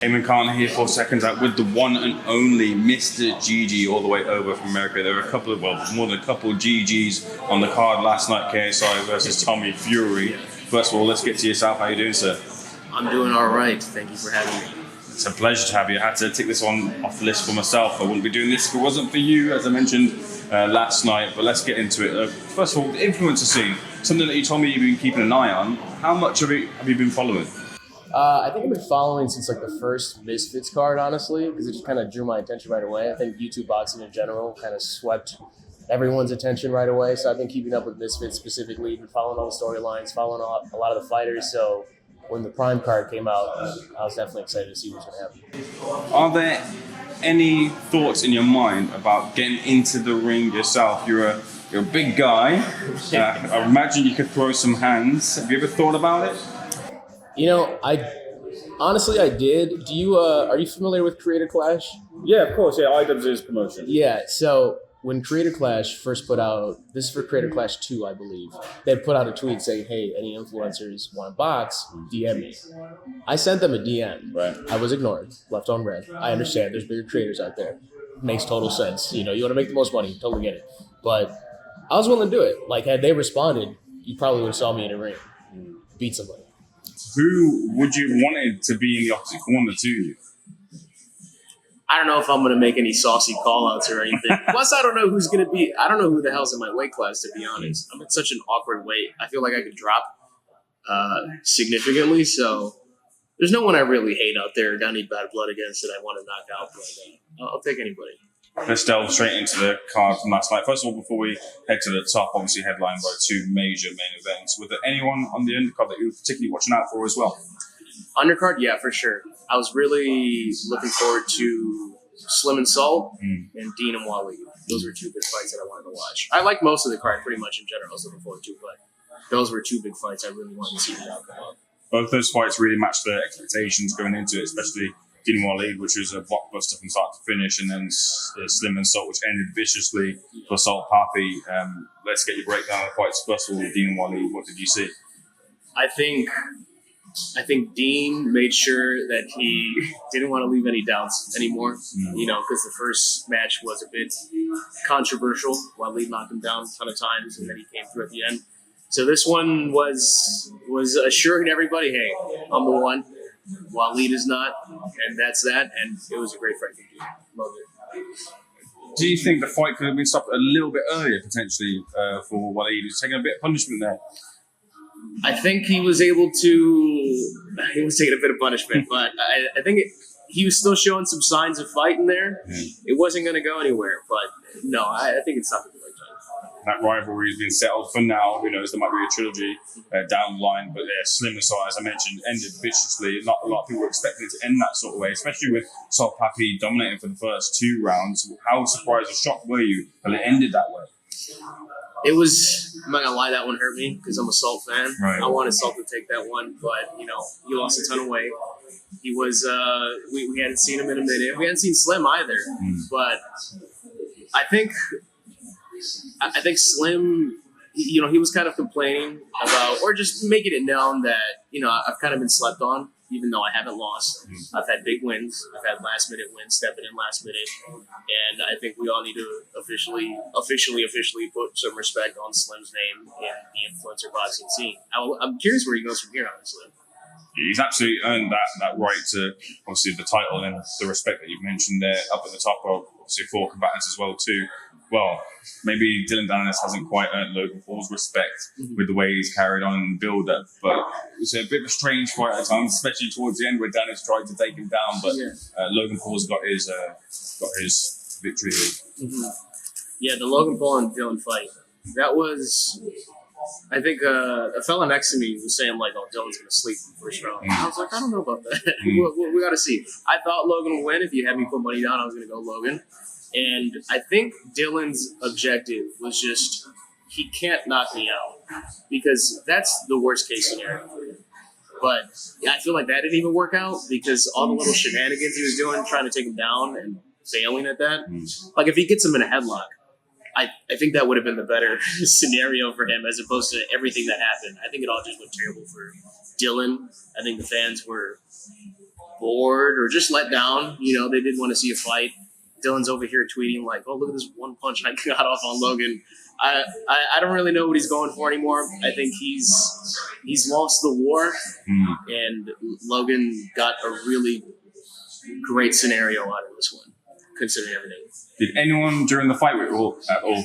Ayman Khan here for Seconds Out with the one and only Mista GG all the way over from America. There were a couple of, more than a couple of GGs on the card last night, KSI versus Fury. First of all, let's get to yourself. How are you doing, sir? I'm doing all right. Thank you for having me. It's a pleasure to have you. I had to tick this one off the list for myself. I wouldn't be doing this if it wasn't for you, as I mentioned last night. But let's get into it. First of all, the influencer scene, something that you told me you've been keeping an eye on. How much of it have you been following? I think I've been following since like the first Misfits card, honestly, because it just kind of drew my attention right away. I think YouTube boxing in general kind of swept everyone's attention right away. So I've been keeping up with Misfits specifically, been following all the storylines, following a lot of the fighters. So when the Prime card came out, I was definitely excited to see what's going to happen. Are there any thoughts in your mind about getting into the ring yourself? You're a big guy. I imagine you could throw some hands. Have you ever thought about it? You know, I did. Do you are you familiar with Creator Clash? Yeah, of course. Yeah, IW's promotion. Yeah. So when Creator Clash first put out, this is for Creator Clash 2, I believe. They put out a tweet saying, "Hey, any influencers want to box? DM me." I sent them a DM. Right. I was ignored, left on red. I understand. There's bigger creators out there. Makes total sense. You know, you want to make the most money. Totally get it. But I was willing to do it. Like, had they responded, you probably would have saw me in a ring, beat somebody. Who would you wanted to be in the opposite corner to you? I don't know if I'm going to make any saucy call-outs or anything. Plus, I don't know who's going to be. I don't know who the hell's in my weight class, to be honest. I'm in such an awkward weight. I feel like I could drop significantly. So there's no one I really hate out there, got any bad blood against that I want to knock out. But I'll take anybody. Let's delve straight into the card from last night. First of all, before we head to the top, obviously headlined by two major main events. Was there anyone on the undercard that you were particularly watching out for as well? Undercard, yeah, for sure. I was really looking forward to Slim and Salt and Dean and Wally. Those were two big fights that I wanted to watch. I like most of the card pretty much in general. I was looking forward to, but those were two big fights I really wanted to see the outcome of. Both those fights really matched their expectations going into it, especially Dean and Wally, which was a blockbuster from start to finish, and then Slim and Salt, which ended viciously for Salt Papi. Let's get your breakdown of the fights. First of all, Dean and Wally, what did you see? I think Dean made sure that he didn't want to leave any doubts anymore, you know, because the first match was a bit controversial. Waleed knocked him down a ton of times, and then he came through at the end. So this one was assuring everybody, hey, I'm the one. Waleed is not, and that's that. And it was a great fight. Loved it. Do you think the fight could have been stopped a little bit earlier, potentially, for Waleed? He was taking a bit of punishment there. I think he was able to. He was taking a bit of punishment, but I think he was still showing some signs of fighting there. It wasn't going to go anywhere, but no, I think it's not the right time. That rivalry has been settled for now. Who knows? There might be a trilogy down the line, but Slim and Salt, as I mentioned, ended viciously. Not a lot of people were expecting it to end that sort of way, especially with Salt Papi dominating for the first two rounds. How surprised or shocked were you that it ended that way? It was, I'm not going to lie, that one hurt me because I'm a Salt fan. Right. I wanted Salt to take that one, but, you know, he lost a ton of weight. He was, we hadn't seen him in a minute. We hadn't seen Slim either, but I think Slim, you know, he was kind of complaining about, or just making it known that, you know, I've kind of been slept on, even though I haven't lost. I've had big wins. I've had last-minute wins, stepping in last minute. And I think we all need to officially put some respect on Slim's name in the influencer boxing scene. I'm curious where he goes from here, honestly. He's absolutely earned that right to, obviously, the title and the respect that you've mentioned there up at the top of, obviously, four combatants as well, too. Well, maybe DIllon Danis hasn't quite earned Logan Paul's respect with the way he's carried on and build up, but it was a bit of a strange fight at times, especially towards the end where Danis tried to take him down, but Logan Paul's got his victory here. Yeah, the Logan Paul and DIllon fight, that was, I think a fella next to me was saying, like, oh, DIllon's going to sleep in the first round. I was like, I don't know about that. We got to see. I thought Logan would win. If you had me put money down, I was going to go Logan. And I think Dillon's objective was just, he can't knock me out because that's the worst case scenario for him. But I feel like that didn't even work out because all the little shenanigans he was doing, trying to take him down and failing at that. Like if he gets him in a headlock, I think that would have been the better scenario for him as opposed to everything that happened. I think it all just went terrible for DIllon. I think the fans were bored or just let down. You know, they didn't want to see a fight. Dylan's over here tweeting like, "Oh, look at this one punch I got off on Logan." I don't really know what he's going for anymore. I think he's lost the war, and Logan got a really great scenario out of this one, considering everything. Did anyone during the fight at all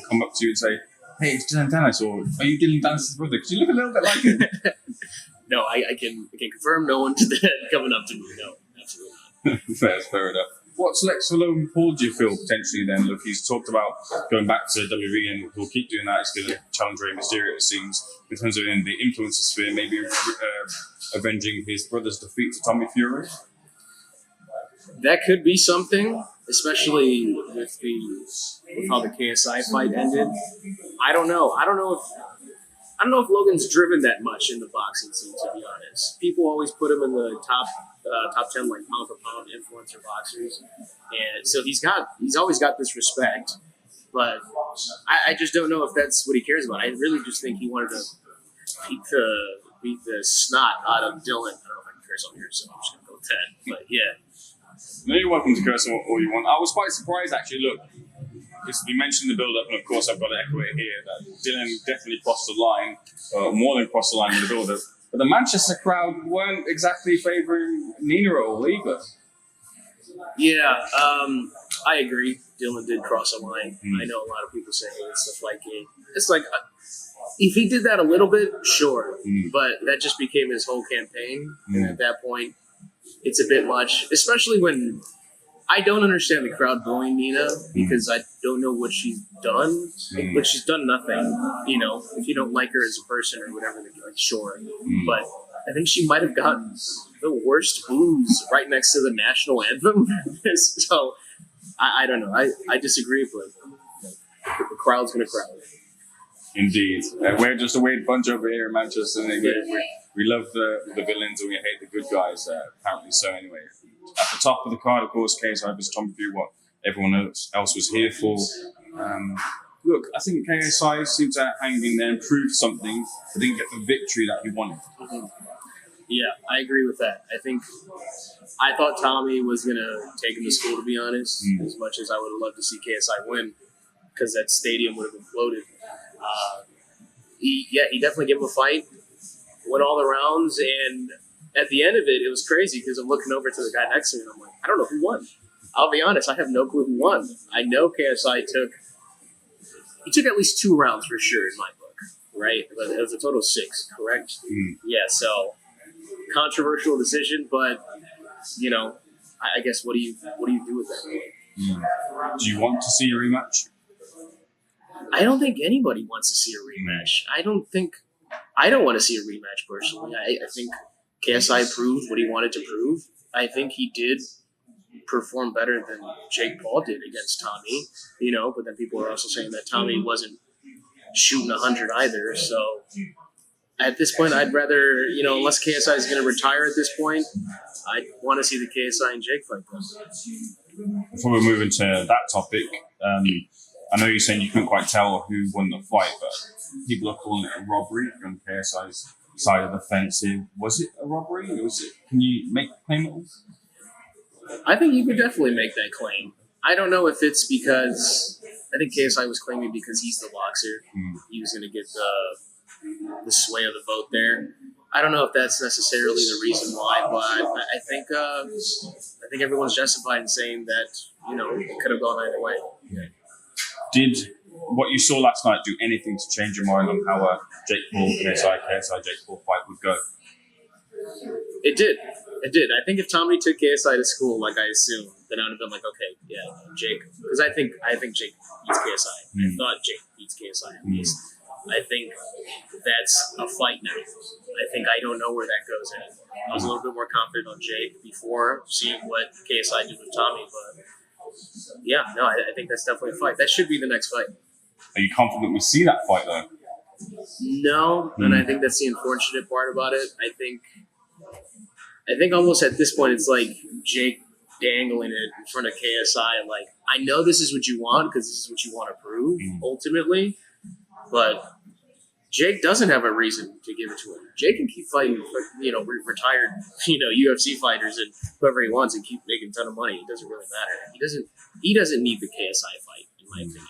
come up to you and say, "Hey, it's Dillon Danis," or "Are you Dillon Danis' brother?" Because you look a little bit like him. No, I can confirm no one coming up to me. No, absolutely not. Fair enough. What's next for Logan Paul, do you feel, potentially then? Look, he's talked about going back to WWE and he'll keep doing that. He's going to challenge Rey Mysterio, it seems, in terms of in the influencer sphere, maybe avenging his brother's defeat to Tommy Fury. That could be something, especially with how the KSI fight ended. I don't know. I don't know if Logan's driven that much in the boxing scene, to be honest. People always put him in the top 10, like pound for pound influencer boxers, and so he's always got this respect. But I just don't know if that's what he cares about. I really just think he wanted to beat the snot out of Dylan. I don't know if I can curse on here, so I'm just gonna go with that. But yeah. No, you're welcome to curse all you want. I was quite surprised, actually. Look, you mentioned the build-up, and of course I've got to echo it here, that Dylan definitely crossed the line, more than crossed the line with the build-up. But the Manchester crowd weren't exactly favouring Nina at all either. Yeah, I agree. Dylan did cross a line. I know a lot of people say, "Hey, it's the fight game." It's like, if he did that a little bit, sure. But that just became his whole campaign. And at that point, it's a bit much, especially when I don't understand the crowd booing Nina because I don't know what she's done. But she's done nothing. You know, if you don't like her as a person or whatever, like, sure. But I think she might have gotten the worst boos right next to the national anthem. So I don't know. I disagree, but the crowd's going to crowd. Indeed. We're just a weird bunch over here in Manchester. We love the villains and we hate the good guys, apparently so anyway. At the top of the card, of course, KSI versus Tommy Fury, what everyone else was here for. Look, I think KSI seemed to hang in there and prove something, but didn't get the victory that he wanted. Yeah, I agree with that. I thought Tommy was going to take him to school, to be honest, as much as I would have loved to see KSI win, because that stadium would have imploded. He definitely gave him a fight, went all the rounds, and at the end of it, it was crazy because I'm looking over to the guy next to me and I'm like, I don't know who won. I'll be honest, I have no clue who won. I know KSI took at least 2 rounds for sure in my book, right? But it was a total of 6, correct? Yeah, so controversial decision, but you know, I guess what do you do with that? Do you want to see a rematch? I don't think anybody wants to see a rematch. I don't want to see a rematch personally. I think KSI proved what he wanted to prove. I think he did perform better than Jake Paul did against Tommy, you know, but then people are also saying that Tommy wasn't shooting 100 either. So at this point, I'd rather, you know, unless KSI is going to retire at this point, I want to see the KSI and Jake fight them. Before we move into that topic, I know you're saying you couldn't quite tell who won the fight, but people are calling it a robbery from KSI's side of the fence here. Was it a robbery? Can you make a claim at all? I think you could definitely make that claim. I don't know if it's because I think KSI was claiming because he's the boxer, he was going to get the sway of the vote there. I don't know if that's necessarily the reason why, but I think everyone's justified in saying that, you know, it could have gone either way. Did what you saw last night do anything to change your mind on how Jake Paul, KSI, Jake Paul fight would go? It did. I think if Tommy took KSI to school, like I assumed, then I would have been like, okay, yeah, Jake. Because I think Jake beats KSI. I thought Jake beats KSI at least. I think that's a fight now. I don't know where that goes in. I was a little bit more confident on Jake before seeing what KSI did with Tommy, but yeah, no, I think that's definitely a fight. That should be the next fight. Are you confident we see that fight though? No, and I think that's the unfortunate part about it. I think almost at this point it's like Jake dangling it in front of KSI. Like, I know this is what you want because this is what you want to prove ultimately, but Jake doesn't have a reason to give it to him. Jake can keep fighting, retired, UFC fighters and whoever he wants and keep making a ton of money. It doesn't really matter. He doesn't need the KSI fight, in my opinion.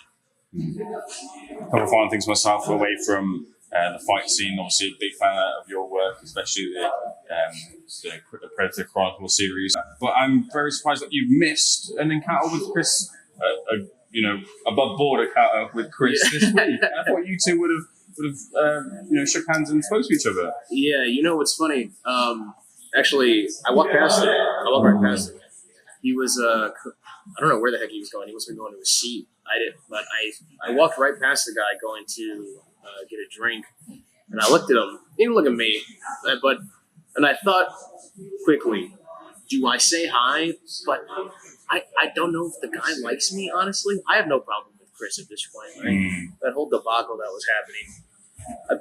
A couple of final things myself away from the fight scene. Obviously, a big fan of your work, especially the Predator Chronicle series. But I'm very surprised that you've missed an encounter with Chris, above board encounter with Chris this week. I thought you two would have shook hands and spoke to each other. Yeah, what's funny? Actually, I walked past him. I walked right past him. He was, I don't know where the heck he was going. He must have been going to his seat. I didn't, but I walked right past the guy going to get a drink, and I looked at him. He didn't look at me, and I thought quickly, do I say hi? But I don't know if the guy likes me, honestly. I have no problem with Chris at this point. Right? That whole debacle that was happening,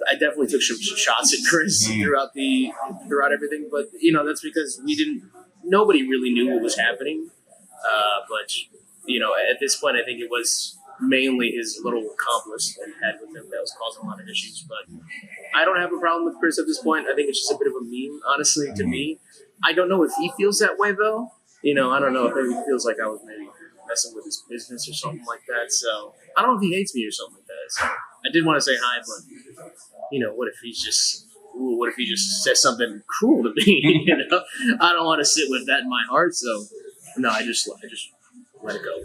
I definitely took some shots at Chris throughout everything, but that's because nobody really knew what was happening. But at this point, I think it was mainly his little accomplice that he had with him that was causing a lot of issues. But I don't have a problem with Chris at this point. I think it's just a bit of a meme, honestly, to me. I don't know if he feels that way, though. I don't know if maybe he feels like I was maybe messing with his business or something like that. So I don't know if he hates me or something like that. So I did want to say hi, but what if he just says something cruel to me? I don't want to sit with that in my heart. So no, I just let it go.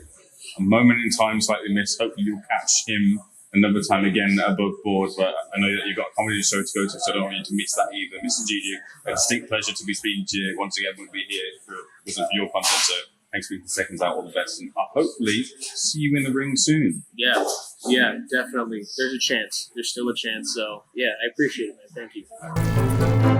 A moment in time slightly missed. Hopefully you'll catch him another time again above board. But I know that you've got a comedy show to go to, so I don't want you to miss that either. Mr. GG, a distinct pleasure to be speaking to you once again. We'll be here for your content. So thanks for Seconds Out. All the best, and I'll hopefully see you in the ring soon. Yeah, definitely. There's a chance. There's still a chance. So yeah, I appreciate it, man. Thank you.